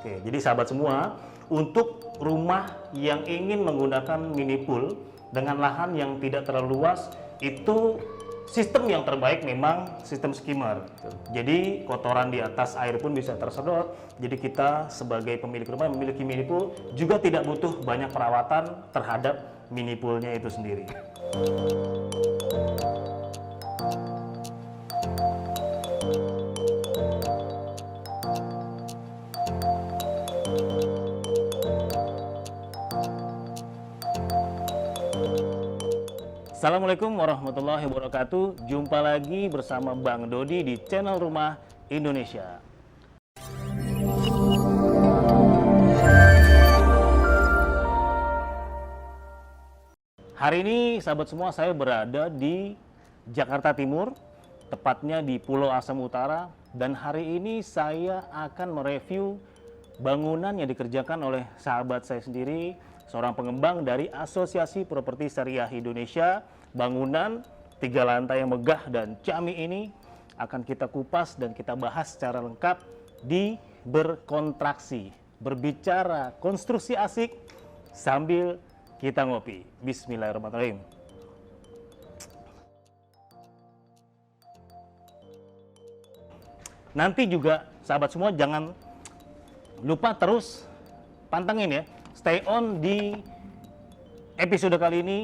Oke, jadi sahabat semua, untuk rumah yang ingin menggunakan mini pool dengan lahan yang tidak terlalu luas, itu sistem yang terbaik memang sistem skimmer. Jadi kotoran di atas air pun bisa tersedot. Jadi kita sebagai pemilik rumah yang memiliki mini pool juga tidak butuh banyak perawatan terhadap mini poolnya itu sendiri. Assalamualaikum warahmatullahi wabarakatuh. Jumpa lagi bersama Bang Dodi di channel Rumah Indonesia. Hari ini sahabat semua, saya berada di Jakarta Timur, tepatnya di Pulau Asam Utara, dan hari ini saya akan mereview bangunan yang dikerjakan oleh sahabat saya sendiri, seorang pengembang dari Asosiasi Properti Syariah Indonesia. Bangunan 3 lantai yang megah dan jami ini akan kita kupas dan kita bahas secara lengkap di Berkontraksi. Berbicara konstruksi asik sambil kita ngopi. Bismillahirrahmanirrahim. Nanti juga sahabat semua jangan lupa terus pantengin ya, stay on di episode kali ini.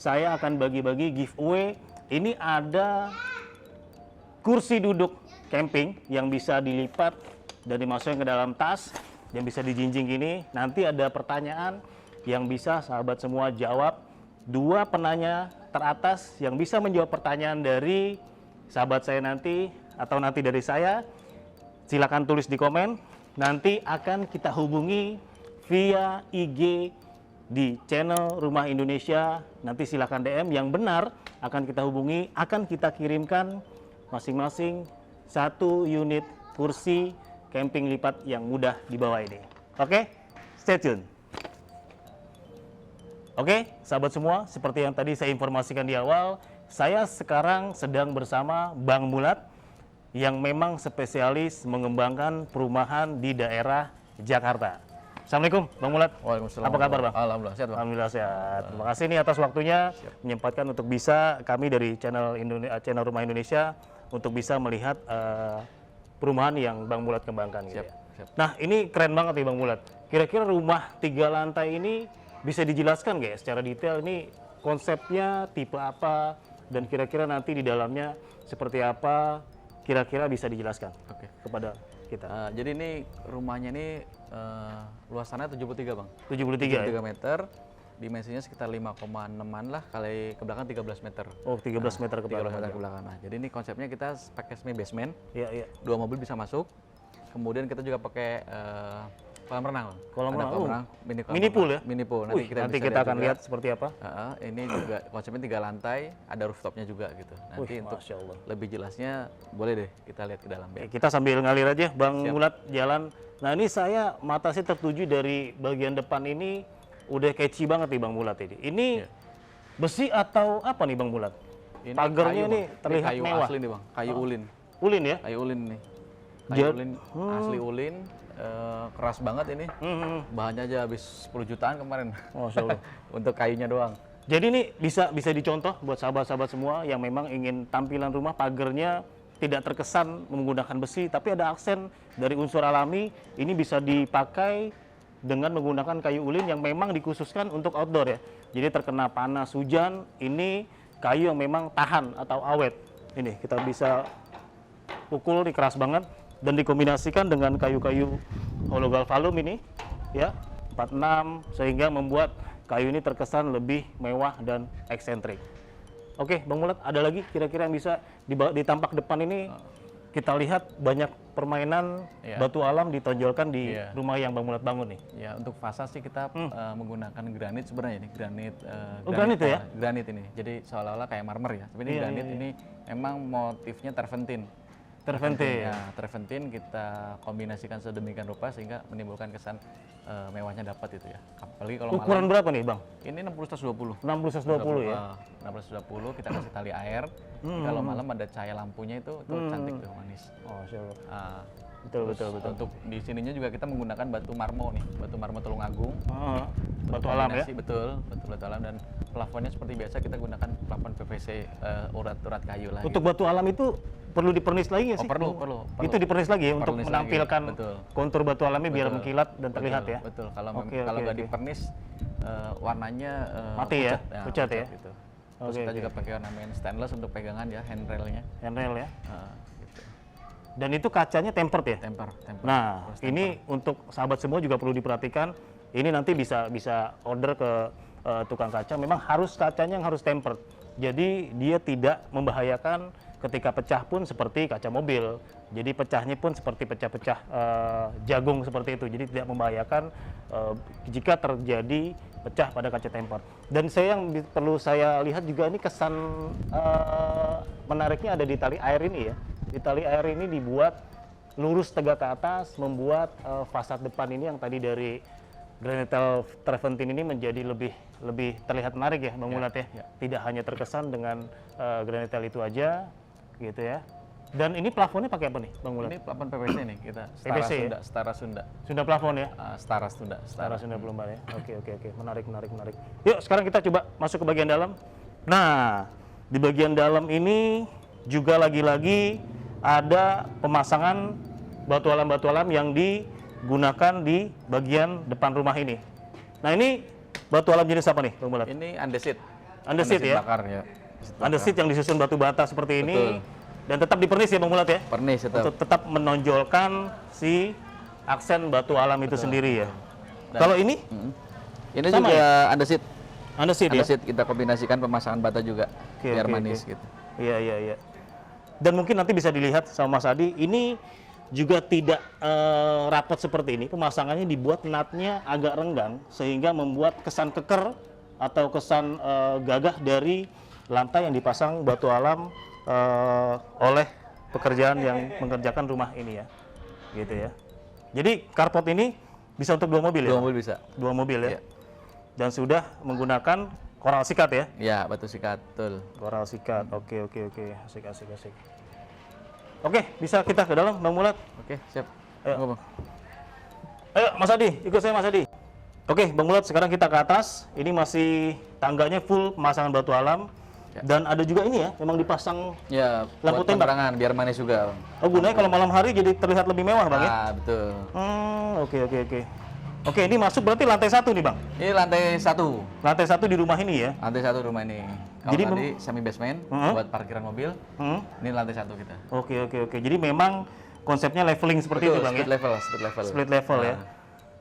Saya akan bagi-bagi giveaway. Ini ada kursi duduk camping yang bisa dilipat dan dimasukkan ke dalam tas, yang bisa dijinjing gini. Nanti ada pertanyaan yang bisa sahabat semua jawab. 2 penanya teratas yang bisa menjawab pertanyaan dari sahabat saya nanti atau nanti dari saya, silakan tulis di komen. Nanti akan kita hubungi via IG di channel Rumah Indonesia. Nanti silakan DM, yang benar akan kita hubungi, akan kita kirimkan masing-masing 1 unit kursi camping lipat yang mudah dibawa ini. Oke, stay tune. Oke, sahabat semua, seperti yang tadi saya informasikan di awal, saya sekarang sedang bersama Bang Mulat yang memang spesialis mengembangkan perumahan di daerah Jakarta. Assalamualaikum Bang Mulat. Waalaikumsalam. Apa kabar Bang? Alhamdulillah sehat Bang. Alhamdulillah sehat. Terima kasih nih atas waktunya. Menyempatkan untuk bisa kami dari channel Rumah Indonesia untuk bisa melihat perumahan yang Bang Mulat kembangkan. Gitu ya. Siap. Nah ini keren banget nih Bang Mulat. Kira-kira rumah 3 lantai ini bisa dijelaskan nggak ya secara detail, ini konsepnya tipe apa dan kira-kira nanti di dalamnya seperti apa, kira-kira bisa dijelaskan kepada kita. Jadi ini rumahnya ini luasannya 73 Bang. 73 ya? Meter, dimensinya sekitar 5,6an lah, kali ke belakang 13 meter. Oh 13 meter ke belakang. 13 meter ke belakang. Nah, jadi ini konsepnya kita pakai semi basement. Iya. 2 mobil bisa masuk. Kemudian kita juga pakai kolam renang. Kolam renang. Mini pool ya? Mini pool. Nanti kita akan lihat seperti apa. Ini juga konsepnya 3 lantai, ada rooftopnya juga gitu. Nanti untuk lebih jelasnya boleh deh kita lihat ke dalam ya. Kita sambil ngalir aja Bang Mulat jalan. Nah ini saya mata sih tertuju dari bagian depan ini udah catchy banget nih Bang Mulat ini. Ini besi atau apa nih Bang Mulat? Ini pagarnya kayu, ini terlihat kayu mewah. Asli nih Bang, kayu ulin. Ulin ya? Kayu ulin nih. Kayu ulin, asli ulin, keras banget ini. Bahannya aja habis 10 jutaan kemarin. Masya Allah. Untuk kayunya doang. Jadi ini bisa dicontoh buat sahabat-sahabat semua yang memang ingin tampilan rumah pagarnya tidak terkesan menggunakan besi, tapi ada aksen dari unsur alami. Ini bisa dipakai dengan menggunakan kayu ulin yang memang dikhususkan untuk outdoor ya. Jadi terkena panas, hujan, ini kayu yang memang tahan atau awet. Ini kita bisa pukul, ini keras banget, dan dikombinasikan dengan kayu-kayu hologalvalum ini ya, 46, sehingga membuat kayu ini terkesan lebih mewah dan eksentrik. Oke, Bang Mulat, ada lagi kira-kira yang bisa di tampak depan ini? Kita lihat banyak permainan batu alam ditonjolkan di rumah yang Bang Mulat bangun nih. Ya, untuk fasad sih kita menggunakan granit sebenarnya ini, granit. Granit ya? Granit ini, jadi seolah-olah kayak marmer ya. Tapi ini granit ini memang motifnya terpentin. Terpentin kita kombinasikan sedemikian rupa sehingga menimbulkan kesan mewahnya dapat itu ya. Apalagi kalau ukuran malam, berapa nih Bang? Ini 60-120. 60-120 ya? 60-120 kita kasih tali air. Kalau malam ada cahaya lampunya itu cantik tuh, manis. Oh, Betul. Untuk di sininya juga kita menggunakan batu marmo nih, batu marmo Tulungagung. Batu alam ya? Betul, batu alam, dan plafonnya seperti biasa kita gunakan plafon PVC urat kayu lah. Untuk batu alam itu perlu dipernis lagi nggak sih? Perlu. Itu dipernis lagi ya untuk Pernis menampilkan lagi. kontur batu alamnya biar mengkilat dan terlihat ya? Betul, kalau nggak dipernis warnanya mati pucat ya? Gitu. Terus kita juga pakai ornamen stainless untuk pegangan ya, handrailnya. Handrail ya? Gitu. Dan itu kacanya tempered ya? Temper. Nah, ini untuk sahabat semua juga perlu diperhatikan. Ini nanti bisa order ke tukang kaca. Memang harus kacanya yang harus tempered. Jadi dia tidak membahayakan ketika pecah pun seperti kaca mobil. Jadi pecahnya pun seperti pecah-pecah jagung seperti itu. Jadi tidak membahayakan jika terjadi pecah pada kaca tempered. Dan perlu saya lihat juga ini kesan menariknya ada di tali air ini ya. Di tali air ini dibuat lurus tegak ke atas, membuat fasad depan ini yang tadi dari Granitel Travertine ini menjadi lebih terlihat menarik ya, Bang Mulat ya. Tidak hanya terkesan dengan Granitel itu aja, gitu ya. Dan ini plafonnya pakai apa nih, Bang Mulat? Ini plafon PVC nih kita. PVC Setara Sunda. Sunda plafon ya? Setara Sunda. Setara Sunda Pelumbar ya. Oke. Menarik. Yuk, sekarang kita coba masuk ke bagian dalam. Nah, di bagian dalam ini juga lagi-lagi ada pemasangan batu alam yang digunakan di bagian depan rumah ini. Nah, ini batu alam jenis apa nih, Bang Mulat? Ini andesit. Andesit ya? Bakar ya. Andesit yang disusun batu bata seperti ini. Dan tetap dipernis ya, Bang Mulat ya? Pernis tetap. Untuk tetap menonjolkan si aksen batu alam itu sendiri ya. Kalau ini? Ini juga ya? andesit. Andesit ya? Kita kombinasikan pemasangan bata juga biar manis gitu. Iya. Dan mungkin nanti bisa dilihat sama Mas Adi, ini juga tidak rapat seperti ini. Pemasangannya dibuat natnya agak renggang sehingga membuat kesan keker atau kesan gagah dari lantai yang dipasang batu alam oleh pekerjaan yang mengerjakan rumah ini ya, gitu ya. Jadi carport ini bisa untuk 2 mobil ya? 2 mobil bisa. 2 mobil ya? Iya. Dan sudah menggunakan koral sikat ya? Iya, batu sikat, betul. Koral sikat, oke. Asik. Oke, bisa kita ke dalam, Bang Mulat? Oke, siap. Ayo. Ayo, Mas Adi, ikut saya Mas Adi. Oke, Bang Mulat, sekarang kita ke atas. Ini masih tangganya full pemasangan batu alam. Ya. Dan ada juga ini ya, memang dipasang lampu tembak penerangan biar manis juga. Oh, gunanya kalau malam hari jadi terlihat lebih mewah, Bang ya? Betul. Oke. Oke, ini masuk berarti lantai 1 nih, Bang? Ini lantai 1. Lantai 1 di rumah ini ya? Lantai 1 rumah ini. Kalau jadi tadi semi basement buat parkiran mobil, ini lantai 1 kita. Oke. Jadi memang konsepnya leveling seperti itu, Bang ya? Split level ya?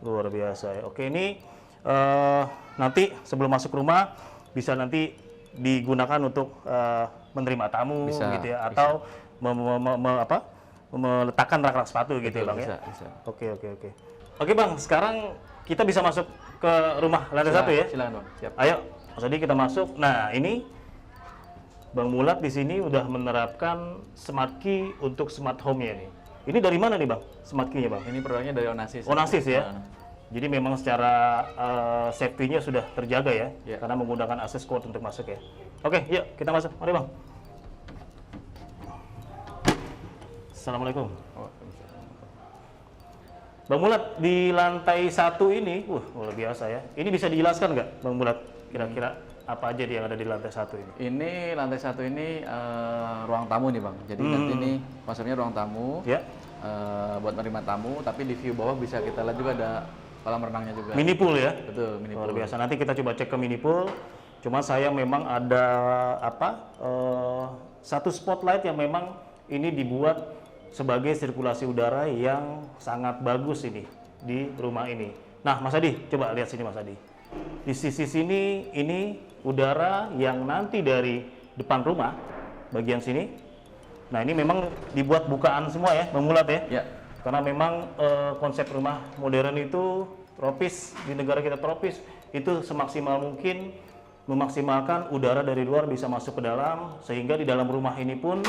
Luar biasa ya. Oke, ini nanti sebelum masuk rumah bisa nanti digunakan untuk menerima tamu gitu ya, atau meletakkan rak-rak sepatu gitu ya, Bang ya. Bisa. Oke, Bang, sekarang kita bisa masuk ke rumah lantai 1 ya. Silakan, Bang. Siap. Ayo, jadi kita masuk. Nah, ini Bang Mulat di sini udah menerapkan smart key untuk smart home-nya nih. Ini dari mana nih, Bang? Smart key-nya, Bang? Ini produknya dari Onasys. Onasys ya. Jadi memang secara safety-nya sudah terjaga ya, karena menggunakan access code untuk masuk ya. Oke, yuk kita masuk. Mari, Bang. Assalamualaikum. Bang Mulat, di lantai 1 ini, luar biasa ya. Ini bisa dijelaskan nggak, Bang Mulat, kira-kira apa aja yang ada di lantai 1 ini? Ini lantai 1 ini ruang tamu nih, Bang. Jadi nanti ini konsepnya ruang tamu, buat menerima tamu, tapi di view bawah bisa kita lihat juga ada kolam renangnya juga. Mini pool ya? Betul, mini pool. Luar biasa. Nanti kita coba cek ke mini pool. Cuma saya memang ada satu spotlight yang memang ini dibuat sebagai sirkulasi udara yang sangat bagus ini di rumah ini. Nah, Mas Adi, coba lihat sini, Mas Adi. Di sisi sini ini udara yang nanti dari depan rumah bagian sini. Nah, ini memang dibuat bukaan semua ya, Bang Mulat ya? Karena memang konsep rumah modern itu tropis, di negara kita tropis, itu semaksimal mungkin memaksimalkan udara dari luar bisa masuk ke dalam, sehingga di dalam rumah ini pun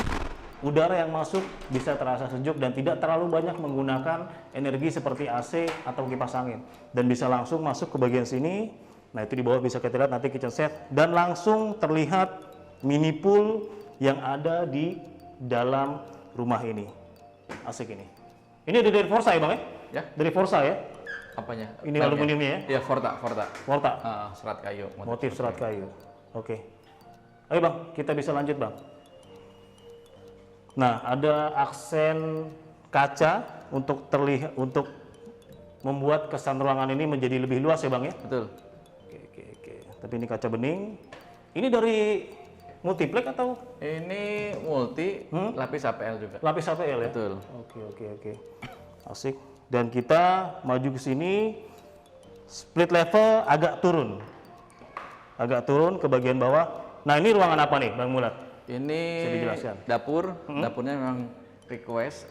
udara yang masuk bisa terasa sejuk dan tidak terlalu banyak menggunakan energi seperti AC atau kipas angin, dan bisa langsung masuk ke bagian sini. Nah, itu di bawah bisa kita lihat nanti kitchen set, dan langsung terlihat mini pool yang ada di dalam rumah ini. Asik ini. Ini dari Forza ya Bang ya? Ya. Dari Forza ya? Apanya? Ini aluminiumnya ya? Iya, Forta. Forta. Serat kayu. Motif serat kayu. Oke. Ayo Bang, kita bisa lanjut Bang. Nah, ada aksen kaca untuk terlihat, untuk membuat kesan ruangan ini menjadi lebih luas ya Bang ya? Betul. Oke. Tapi ini kaca bening. Ini dari multiplex atau? Ini multi, lapis APL juga. Lapis APL ya? Betul. Oke. Asik. Dan kita maju ke sini, split level agak turun ke bagian bawah. Nah, ini ruangan apa nih Bang Mulat? Ini dapur. Dapurnya memang request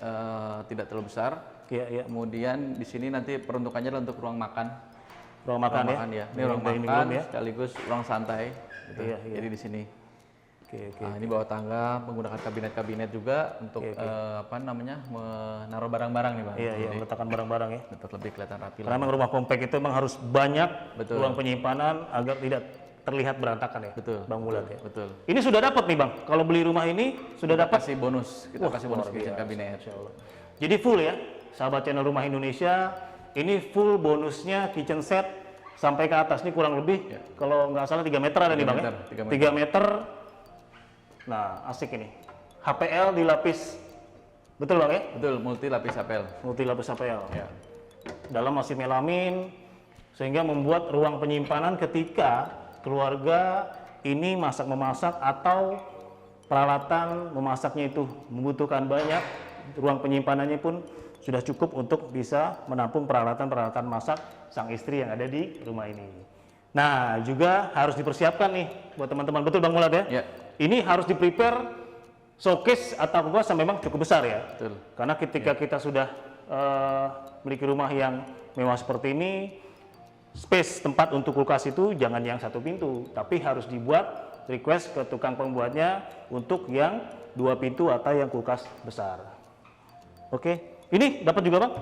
tidak terlalu besar. Iya. Kemudian di sini nanti peruntukannya adalah untuk ruang makan. Ruang makan ya. Ini ruang makan ya, sekaligus ruang santai. Gitu. Iya. Jadi di sini. Oke. Nah, ini bawah tangga menggunakan kabinet-kabinet juga untuk menaruh barang-barang nih Bang. Iya, meletakkan barang-barang ya. Tetap lebih kelihatan rapi. Karena memang rumah komplek itu memang harus banyak ruang penyimpanan agar tidak terlihat berantakan ya. Betul. Bang Mulat ya. Betul. Ini sudah dapat nih Bang. Kalau beli rumah ini sudah dapat Kasih bonus. Kita kasih bonus kitchen cabinet. Jadi full ya, sahabat channel Rumah Indonesia, ini full bonusnya kitchen set sampai ke atas. Ini kurang lebih kalau nggak salah 3 meter ada nih Bang ya. 3 meter. Nah, asik ini. HPL dilapis. Betul Bang ya? Betul, multi lapis APL. Multi lapis HPL. Ya. Dalam masih melamin sehingga membuat ruang penyimpanan ketika keluarga ini masak-memasak atau peralatan memasaknya itu membutuhkan banyak, ruang penyimpanannya pun sudah cukup untuk bisa menampung peralatan-peralatan masak sang istri yang ada di rumah ini. Nah, juga harus dipersiapkan nih buat teman-teman. Betul Bang Mulat ya? Ya. Ini harus di-prepare showcase atau kuasa memang cukup besar ya. Betul. Karena ketika kita sudah memiliki rumah yang mewah seperti ini, space tempat untuk kulkas itu jangan yang satu pintu, tapi harus dibuat request ke tukang pembuatnya untuk yang 2 pintu atau yang kulkas besar. Oke, ini dapat juga Bang?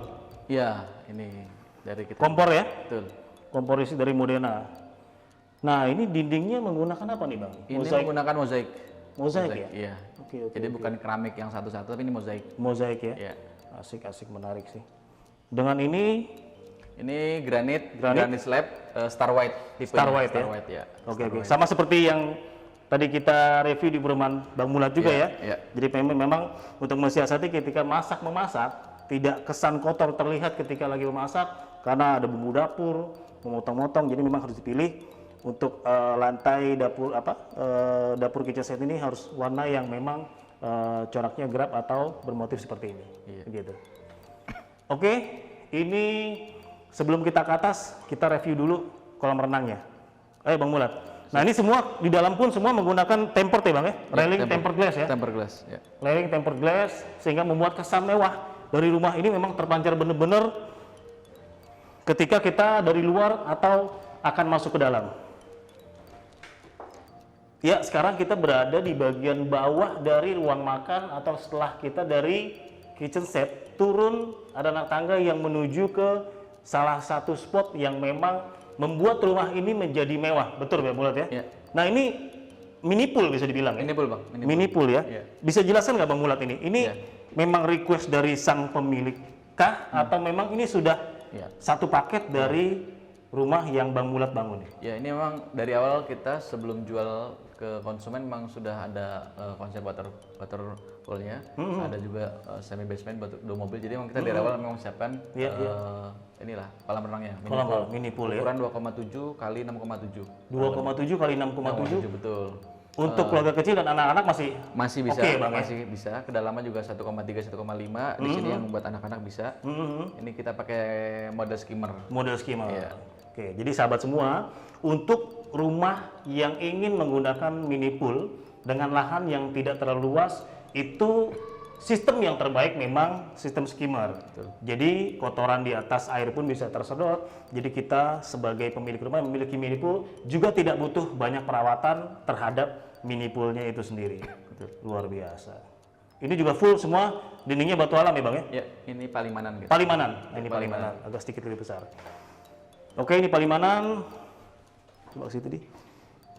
Iya, ini dari kita. Kompor ya? Betul. Kompor isi dari Modena. Nah, ini dindingnya menggunakan apa nih Bang? Ini menggunakan mozaik. Mozaik ya? Iya. Oke. Jadi bukan keramik yang satu-satu, tapi ini mozaik. Mozaik ya? Iya. Asik, menarik sih. Dengan ini granit slab Star White tipe. Star White ya? Oke. Sama seperti yang tadi kita review di perumahan Bang Mulat juga ya. Jadi memang untuk mensiasati ketika memasak tidak kesan kotor terlihat ketika lagi memasak karena ada bumbu dapur, memotong-motong, jadi memang harus dipilih untuk lantai dapur kitchen set ini harus warna yang memang coraknya gelap atau bermotif seperti ini. Gitu. Oke, ini sebelum kita ke atas, kita review dulu kolam renangnya. Ayo Bang Mulat. Nah, ini semua di dalam pun semua menggunakan tempered ya Bang ya? Railing tempered glass ya? Tempered glass, ya. Railing tempered glass sehingga membuat kesan mewah dari rumah ini memang terpancar benar-benar ketika kita dari luar atau akan masuk ke dalam. Ya, sekarang kita berada di bagian bawah dari ruang makan atau setelah kita dari kitchen set turun ada anak tangga yang menuju ke salah satu spot yang memang membuat rumah ini menjadi mewah. Betul Bang Mulat ya? Nah, ini mini pool bisa dibilang ya? Mini pool Bang. Mini pool ya? Bisa jelaskan nggak Bang Mulat ini? Ini memang request dari sang pemilik kah atau memang ini sudah satu paket dari rumah yang Bang Mulat bangun? Ya, ini memang dari awal kita sebelum jual ke konsumen memang sudah ada konsep waterfall-nya, ada juga semi basement buat 2 mobil. Jadi memang kita dari awal memang siapkan inilah kolam renangnya. Mini pool ya. Ukuran 2,7 kali 6,7. 2,7 kali 6,7. Betul. Untuk keluarga kecil dan anak-anak masih bisa, okay, Bang, masih bisa. Kedalaman juga 1,3 1,5. Di sini yang buat anak-anak bisa. Ini kita pakai model skimmer. Oke, jadi sahabat semua, untuk rumah yang ingin menggunakan mini pool dengan lahan yang tidak terlalu luas, itu sistem yang terbaik memang sistem skimmer. Jadi kotoran di atas air pun bisa tersedot. Jadi kita sebagai pemilik rumah yang memiliki mini pool juga tidak butuh banyak perawatan terhadap mini poolnya itu sendiri. Luar biasa. Ini juga full semua dindingnya batu alam ya Bang ya? Ya, ini palimanan gitu. Palimanan. Ini palimanan, agak sedikit lebih besar. Oke, ini palimanan. Coba situ di.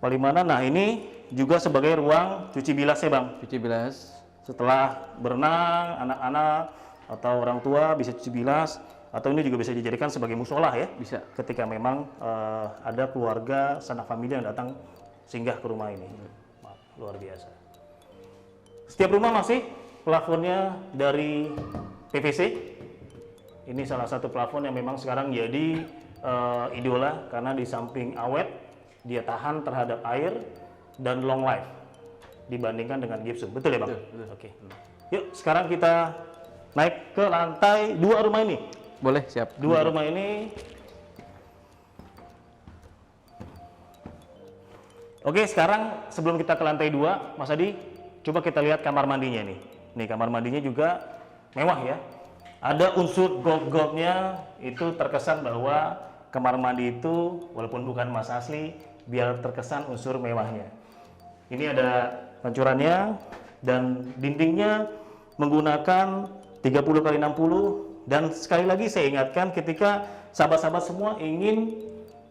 Palimanan. Nah, ini juga sebagai ruang cuci bilas ya Bang. Cuci bilas. Setelah berenang, anak-anak atau orang tua bisa cuci bilas, atau ini juga bisa dijadikan sebagai musola ya. Bisa. Ketika memang ada keluarga sanak famili yang datang singgah ke rumah ini. Wah, luar biasa. Setiap rumah masih plafonnya dari PVC. Ini salah satu plafon yang memang sekarang jadi idola karena di samping awet, dia tahan terhadap air dan long life dibandingkan dengan gypsum. Betul ya Bang? Betul. Oke. Yuk sekarang kita naik ke lantai 2 rumah ini. Boleh, siap. 2 rumah ini. Oke, sekarang sebelum kita ke lantai 2, Mas Adi, coba kita lihat kamar mandinya nih. Nih kamar mandinya juga mewah ya. Ada unsur gold-goldnya, itu terkesan bahwa kamar mandi itu walaupun bukan emas asli, biar terkesan unsur mewahnya. Ini ada pancurannya dan dindingnya menggunakan 30x60, dan sekali lagi saya ingatkan ketika sahabat-sahabat semua ingin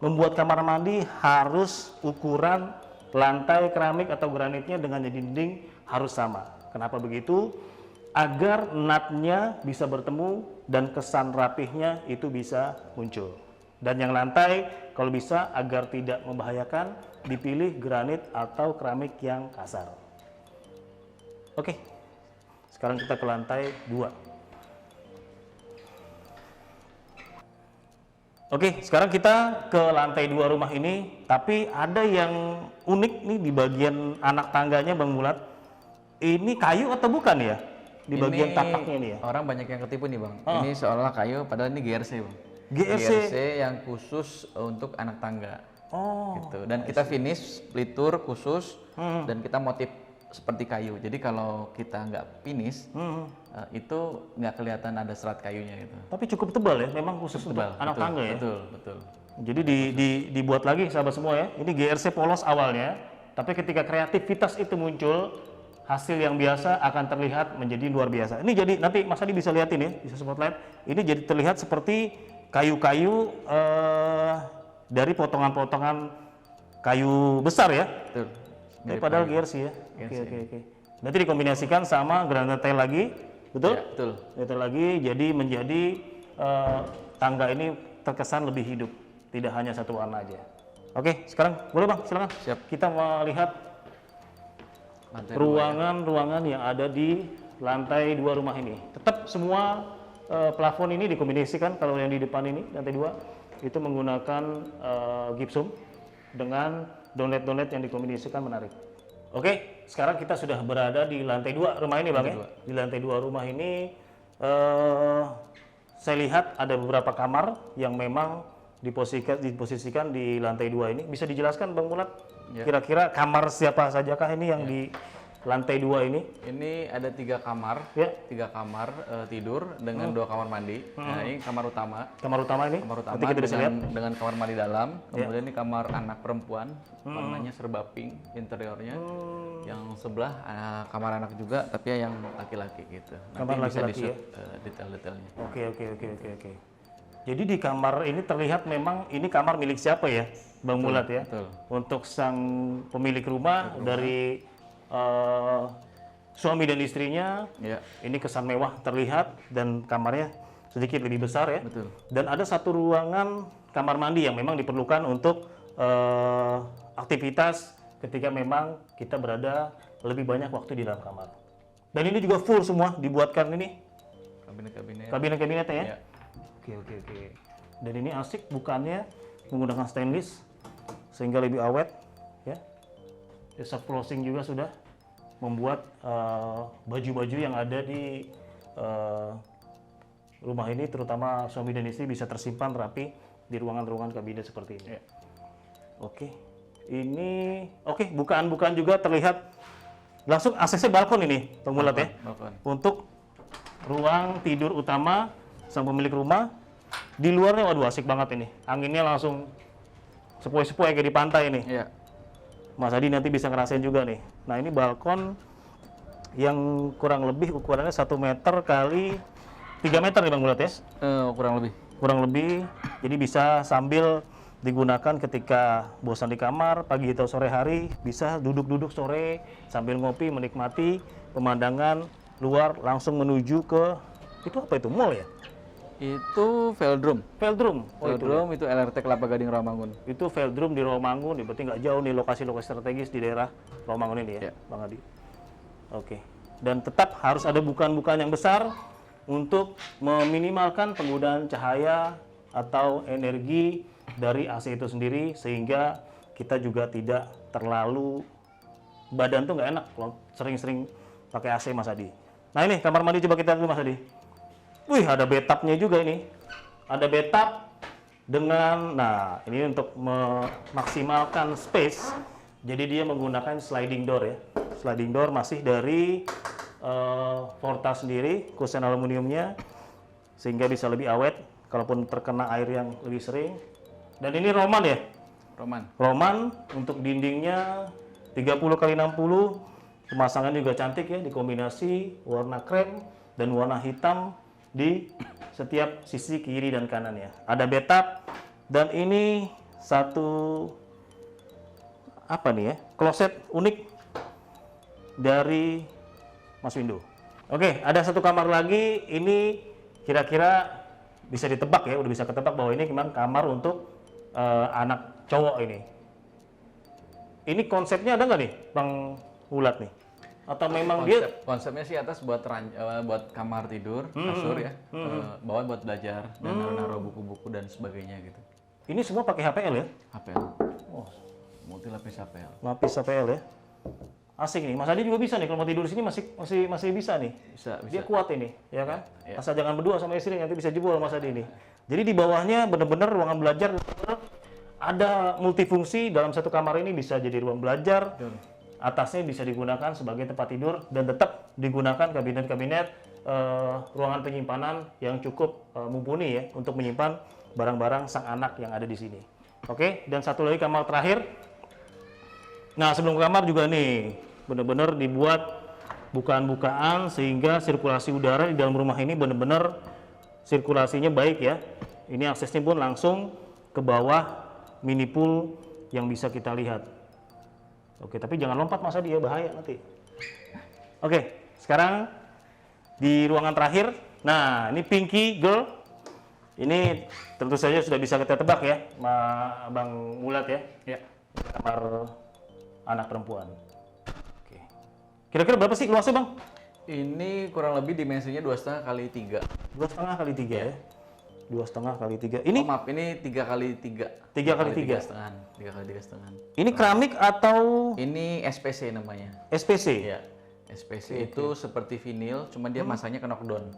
membuat kamar mandi harus ukuran lantai keramik atau granitnya dengan dinding harus sama. Kenapa begitu? Agar natnya bisa bertemu dan kesan rapihnya itu bisa muncul. Dan yang lantai kalau bisa agar tidak membahayakan dipilih granit atau keramik yang kasar. Oke, sekarang kita ke lantai 2. Oke, sekarang kita ke lantai 2 rumah ini, tapi ada yang unik nih di bagian anak tangganya Bang Mulat. Ini kayu atau bukan ya? Di bagian tapaknya ini ya? Orang banyak yang ketipu nih Bang. Ini seolah kayu, padahal ini GRC Bang. GRC yang khusus untuk anak tangga. Oh. Gitu. Dan kita finish litur khusus dan kita motif seperti kayu. Jadi kalau kita nggak finish, itu nggak kelihatan ada serat kayunya gitu. Tapi cukup tebal ya, memang khusus untuk anak tangga ya? Betul. Jadi dibuat lagi sahabat semua ya. Ini GRC polos awalnya, tapi ketika kreativitas itu muncul, hasil yang biasa akan terlihat menjadi luar biasa. Ini jadi nanti Mas Adi bisa lihatin ya, bisa spotlight. Ini jadi terlihat seperti kayu-kayu dari potongan-potongan kayu besar ya. Betul. Ini padahal GRC ya. Oke. Nanti dikombinasikan sama granit tile lagi, betul? Ya, betul. Itu lagi jadi menjadi tangga ini terkesan lebih hidup, tidak hanya satu warna aja. Oke, sekarang boleh Bang, silakan. Siap. Kita melihat ruangan-ruangan yang ada di lantai 2 rumah ini. Tetap semua plafon ini dikombinasikan. Kalau yang di depan ini lantai 2 itu menggunakan gypsum dengan downlight yang dikombinasikan menarik. Oke, sekarang kita sudah berada di lantai 2 rumah ini Bang ya. Di lantai 2 rumah ini saya lihat ada beberapa kamar yang memang diposisikan di lantai 2 ini. Bisa dijelaskan Bang Mulat? Ya. Kira-kira kamar siapa sajakah ini yang di lantai 2 ini? Ini ada 3 kamar, 3 kamar tidur dengan 2 kamar mandi. Nah ini kamar utama. Kamar utama ini? Kamar utama dengan kamar mandi dalam. Kemudian ini kamar anak perempuan, warnanya serba pink interiornya. Yang sebelah kamar anak juga, tapi yang laki-laki gitu. Kamar nanti laki-laki bisa ya? detail-detailnya. Oke. Jadi di kamar ini terlihat memang ini kamar milik siapa ya, Bang Mulat ya? Betul. Untuk sang pemilik rumah dari suami dan istrinya, ini kesan mewah terlihat dan kamarnya sedikit lebih besar ya. Betul. Dan ada satu ruangan kamar mandi yang memang diperlukan untuk aktivitas ketika memang kita berada lebih banyak waktu di dalam kamar. Dan ini juga full semua dibuatkan ini kabinet-kabinetnya ya. Oke. Dan ini asik bukannya menggunakan stainless sehingga lebih awet ya. Soft closing juga sudah membuat baju-baju yang ada di rumah ini terutama suami dan istri bisa tersimpan rapi di ruangan-ruangan kabinet seperti ini. Ya. Oke. Ini bukaan-bukaan juga terlihat langsung aksesnya balkon ini, Bang Mulat ya. Balkon. Untuk ruang tidur utama sang pemilik rumah. Di luarnya waduh asik banget ini. Anginnya langsung sepoi-sepoi kayak di pantai ini. Iya. Mas Adi nanti bisa ngerasain juga nih. Nah, ini balkon yang kurang lebih ukurannya 1 meter kali 3 meter nih Bang Mulat ya? Kurang lebih. Kurang lebih. Jadi bisa sambil digunakan ketika bosan di kamar, pagi atau sore hari, bisa duduk-duduk sore sambil ngopi menikmati pemandangan luar langsung menuju ke Itu apa itu? Mall ya? Itu Veldrum. Veldrum. Oh, Veldrum itu LRT Kelapa Gading Rawamangun. Itu Veldrum di Rawamangun, berarti nggak jauh nih lokasi-lokasi strategis di daerah Rawamangun ini ya, Ya. Bang Adi. Oke. Dan tetap harus ada bukaan-bukaan yang besar untuk meminimalkan penggunaan cahaya atau energi dari AC itu sendiri, sehingga kita juga tidak terlalu badan tuh nggak enak kalau sering-sering pakai AC, Mas Adi. Nah ini kamar mandi, coba kita lihat dulu Mas Adi. Wih, ada bathtubnya juga ini. Ada bathtub dengan, nah ini untuk memaksimalkan space. Jadi dia menggunakan sliding door ya. Sliding door masih dari Forta sendiri, kusen aluminiumnya, sehingga bisa lebih awet kalaupun terkena air yang lebih sering. Dan ini Roman ya? Roman untuk dindingnya 30x60, pemasangan juga cantik ya, dikombinasi warna krem dan warna hitam di setiap sisi kiri dan kanannya. Ada bathtub dan ini satu apa nih ya, kloset unik dari Mas Windu. Oke, ada satu kamar lagi, ini kira-kira bisa ditebak ya, udah bisa ketebak bahwa ini memang kamar untuk anak cowok ini. Ini konsepnya ada nggak nih, Bang Wulat nih? Atau memang konsepnya sih atas buat buat kamar tidur, kasur ya, bawah buat belajar dan naruh buku-buku dan sebagainya gitu. Ini semua pakai HPL ya? HPL. Oh, multi lapis HPL. Lapis HPL ya. Asik nih. Mas Adi juga bisa nih kalau mau tidur di sini masih bisa nih. Bisa. Dia kuat ini, ya kan? Ya. Asal jangan berdua sama istri, nanti bisa jebol Mas Adi ini. Jadi di bawahnya benar-benar ruangan belajar, ada multifungsi. Dalam satu kamar ini bisa jadi ruang belajar. Atasnya bisa digunakan sebagai tempat tidur dan tetap digunakan kabinet-kabinet ruangan penyimpanan yang cukup mumpuni ya untuk menyimpan barang-barang sang anak yang ada di sini. Oke, dan satu lagi kamar terakhir. Nah, sebelum ke kamar juga nih benar-benar dibuat bukaan-bukaan sehingga sirkulasi udara di dalam rumah ini benar-benar sirkulasinya baik ya. Ini aksesnya pun langsung ke bawah mini pool yang bisa kita lihat. Oke, tapi jangan lompat Mas Adi ya, bahaya nanti. Oke, sekarang di ruangan terakhir. Nah, ini Pinky Girl. Ini tentu saja sudah bisa kita tebak ya, Bang Wulat ya. Ya. Kamar anak perempuan. Oke. Kira-kira berapa sih luasnya Bang? Ini kurang lebih dimensinya 2,5 kali 3. 2,5 kali 3 ya. 2,5 kali 3. Ini maaf, ini 3 kali 3. 3 kali 3. 3 kali 3,5. Ini keramik atau Ini SPC namanya. SPC? Ya. SPC itu seperti vinil, cuma dia masanya ke knockdown.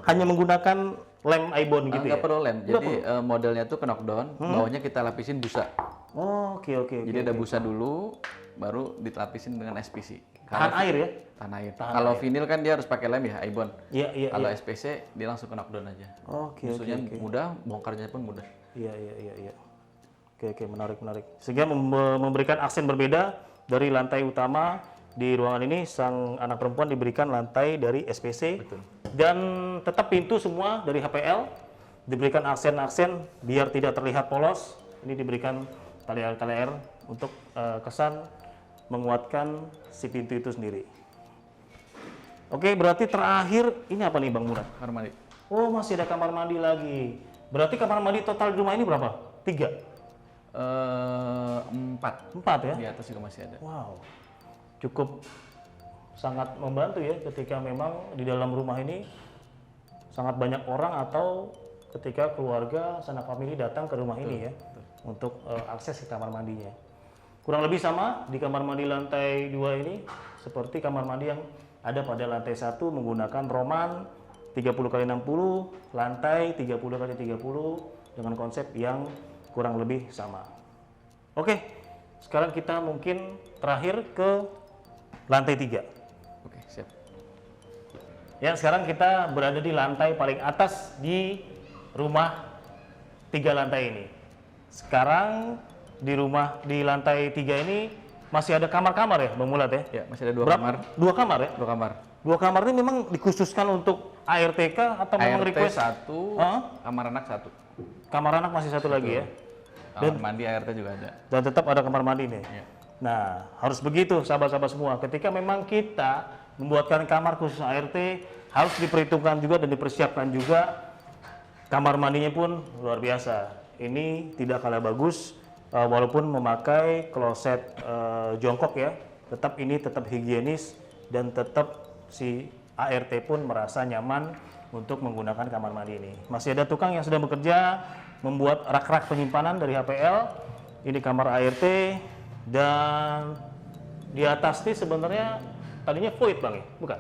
Hanya menggunakan lem Ibon gitu ya? Nggak perlu lem. Jadi modelnya tuh ke knockdown, bawahnya kita lapisin busa. Oh, oke. Jadi ada busa dulu, baru ditelapisin dengan SPC. Tahan air ya? Tahan air. Kalau vinil kan dia harus pakai lem ya, Ibon. Iya. Kalau SPC dia langsung ke knockdown aja. Oke. Maksudnya mudah, bongkarnya pun mudah. Iya. Oke, menarik. Sehingga memberikan aksen berbeda dari lantai utama di ruangan ini. Sang anak perempuan diberikan lantai dari SPC. Betul. Dan tetap pintu semua dari HPL, diberikan aksen-aksen biar tidak terlihat polos. Ini diberikan tali air untuk kesan menguatkan si pintu itu sendiri. Oke, berarti terakhir ini apa nih Bang Murad? Kamar mandi. Oh, masih ada kamar mandi lagi. Berarti kamar mandi total di rumah ini berapa? 3? 4. 4 ya? Di atas juga masih ada. Wow, cukup sangat membantu ya ketika memang di dalam rumah ini sangat banyak orang atau ketika keluarga sanak famili datang ke rumah ini ya untuk akses ke kamar mandinya. Kurang lebih sama di kamar mandi lantai 2 ini seperti kamar mandi yang ada pada lantai 1 menggunakan Roman 30x60, lantai 30x30 dengan konsep yang kurang lebih sama. Oke, sekarang kita mungkin terakhir ke lantai 3. Oke, siap. Ya, sekarang kita berada di lantai paling atas di rumah 3 lantai ini. Sekarang di lantai 3 ini masih ada kamar-kamar ya, Bang Mulat ya? Ya, masih ada 2 kamar. 2 kamar ya? 2 kamar. 2 kamar ini memang dikhususkan untuk ARTK atau memang ART request? 1, kamar anak 1. Kamar anak masih satu lagi ya? Kamar mandi ART juga ada. Dan tetap ada kamar mandi nih. Ya. Nah, harus begitu sahabat-sahabat semua. Ketika memang kita membuatkan kamar khusus ART harus diperhitungkan juga dan dipersiapkan juga. Kamar mandinya pun luar biasa. Ini tidak kalah bagus, walaupun memakai kloset jongkok ya, tetap ini tetap higienis dan tetap si ART pun merasa nyaman untuk menggunakan kamar mandi ini. Masih ada tukang yang sedang bekerja membuat rak-rak penyimpanan dari HPL. Ini kamar ART dan di atas ini sebenarnya tadinya void bang ya, bukan?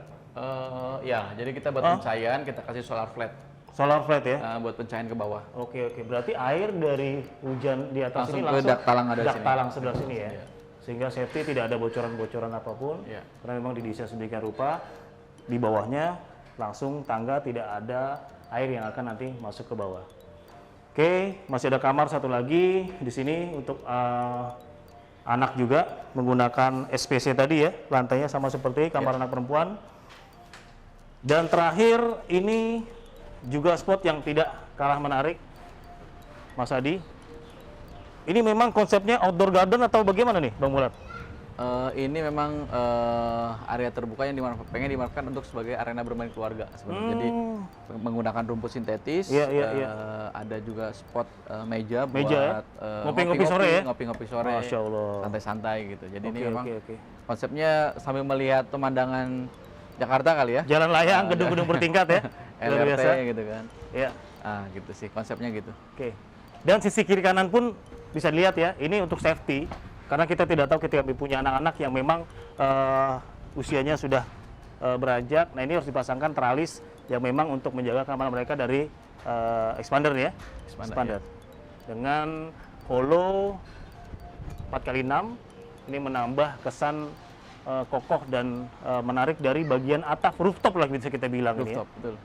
Ya, jadi kita buat pencahayaan kita kasih solar flat. Solar flat ya? Buat pencahayaan ke bawah. Oke, berarti air dari hujan di atas Langsung ini ke langsung dak talang ada dak sini. talang sebelah sini ya? Iya. Sehingga safety tidak ada bocoran-bocoran apapun, karena memang didesain sedemikian rupa di bawahnya langsung tangga, tidak ada air yang akan nanti masuk ke bawah. Oke, masih ada kamar satu lagi di sini untuk anak juga menggunakan SPC tadi ya, lantainya sama seperti kamar anak perempuan. Dan terakhir ini juga spot yang tidak kalah menarik, Mas Adi. Ini memang konsepnya outdoor garden atau bagaimana nih, Bang Mulat? Ini memang area terbuka yang pengen dimanfaatkan untuk sebagai arena bermain keluarga sebenarnya. Jadi menggunakan rumput sintetis, ada juga spot meja buat ngopi-ngopi sore ya? Ngopi-ngopi sore, Masya Allah. santai-santai gitu. Jadi ini memang konsepnya sambil melihat pemandangan Jakarta kali ya. Jalan layang, gedung-gedung bertingkat ya. Luar LRT biasa. gitu kan. Iya. Gitu sih konsepnya gitu. Oke. Dan sisi kiri kanan pun bisa dilihat ya, ini untuk safety. Karena kita tidak tahu ketika punya anak-anak yang memang usianya sudah beranjak. Nah ini harus dipasangkan teralis yang memang untuk menjaga keamanan mereka dari expander ya. Expander. Ya. Dengan hollow 4x6, ini menambah kesan kokoh dan menarik dari bagian atap rooftop lah bisa kita bilang. Rooftop, ini ya. betul.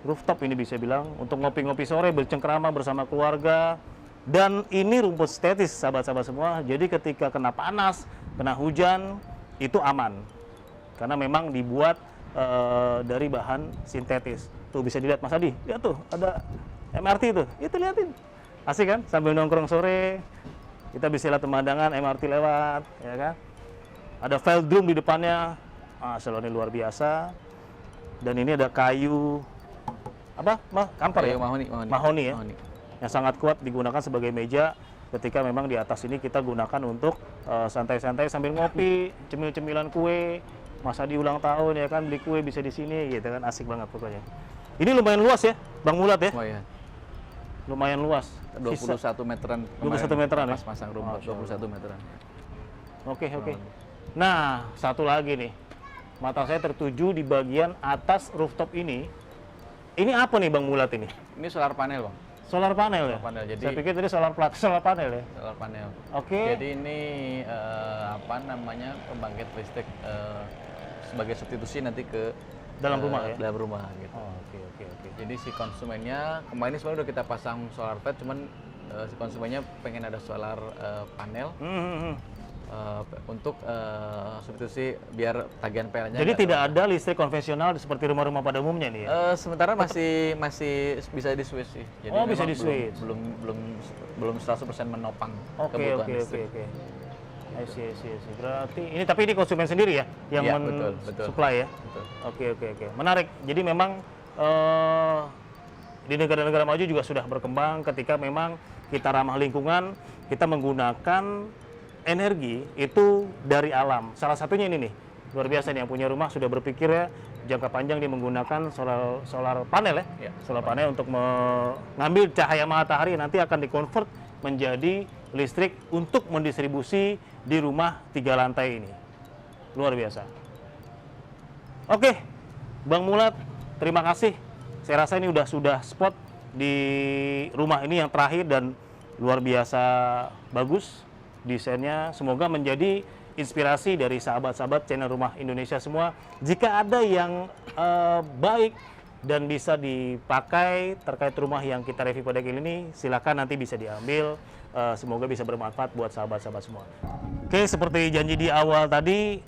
Rooftop ini bisa bilang untuk ngopi-ngopi sore, bercengkrama bersama keluarga. Dan ini rumput sintetis sahabat-sahabat semua, jadi ketika kena panas, kena hujan, itu aman. Karena memang dibuat dari bahan sintetis. Tuh bisa dilihat Mas Adi, lihat tuh ada MRT tuh, itu liatin. Asik kan, sambil nongkrong sore, kita bisa lihat pemandangan MRT lewat, ya kan. Ada velodrome di depannya, ini luar biasa. Dan ini ada kayu, kampar ya? Mahoni ya? Mahoni. Yang sangat kuat digunakan sebagai meja ketika memang di atas ini kita gunakan untuk santai-santai sambil ngopi, cemil-cemilan kue. Mas Adi ulang tahun ya kan, beli kue bisa di sini gitu kan, asik banget pokoknya. Ini lumayan luas ya, Bang Mulat ya? Lumayan luas. 21 meteran. 21 meteran ya? Pas pasang rumput 21 meteran. Oke. Nah, satu lagi nih. Mata saya tertuju di bagian atas rooftop ini. Ini apa nih Bang Mulat ini? Ini solar panel, Bang. Solar panel ya? Jadi, saya pikir tadi solar panel ya? Solar panel. Oke. Jadi ini pembangkit listrik sebagai substitusi nanti ke dalam rumah ya? Dalam rumah gitu. Oke. Jadi si konsumennya, kemarin sebenarnya udah kita pasang solar flat, cuman si konsumennya pengen ada solar panel. Untuk substitusi biar tagihan PL-nya. Jadi tidak ada listrik konvensional seperti rumah-rumah pada umumnya nih ya? Sementara masih bisa di switch sih. Jadi bisa di switch. Belum 100% menopang kebutuhan listrik. Oke. I see. Berarti ini konsumen sendiri ya yang betul. Supply ya? Betul. Oke. Menarik. Jadi memang di negara-negara maju juga sudah berkembang ketika memang kita ramah lingkungan, kita menggunakan energi itu dari alam. Salah satunya ini nih, luar biasa nih, yang punya rumah sudah berpikir ya jangka panjang dia menggunakan solar panel ya, solar panel untuk mengambil cahaya matahari nanti akan dikonvert menjadi listrik untuk mendistribusi di rumah 3 lantai ini. Luar biasa. Oke, Bang Mulat, terima kasih. Saya rasa ini sudah spot di rumah ini yang terakhir dan luar biasa bagus. Desainnya semoga menjadi inspirasi dari sahabat-sahabat channel Rumah Indonesia semua. Jika ada yang baik dan bisa dipakai terkait rumah yang kita review pada kali ini, silakan nanti bisa diambil. Semoga bisa bermanfaat buat sahabat-sahabat semua. Oke, seperti janji di awal tadi,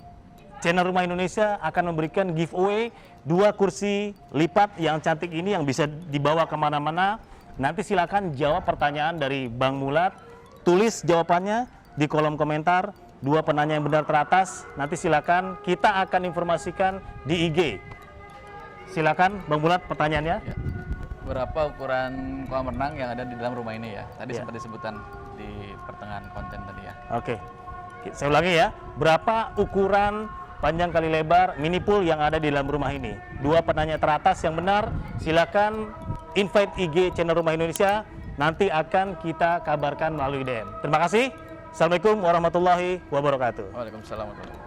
channel Rumah Indonesia akan memberikan giveaway 2 kursi lipat yang cantik ini yang bisa dibawa kemana-mana. Nanti silakan jawab pertanyaan dari Bang Mulat, tulis jawabannya di kolom komentar, 2 penanya yang benar teratas, nanti silakan kita akan informasikan di IG. Silakan Bang Bulat pertanyaannya. Ya. Berapa ukuran kolam renang yang ada di dalam rumah ini ya? Tadi Ya. sempat disebutkan di pertengahan konten tadi ya. Oke. Saya ulangi ya. Berapa ukuran panjang kali lebar mini pool yang ada di dalam rumah ini? 2 penanya teratas yang benar, silakan invite IG channel Rumah Indonesia. Nanti akan kita kabarkan melalui DM. Terima kasih. Assalamualaikum warahmatullahi wabarakatuh. Waalaikumsalam warahmatullahi wabarakatuh.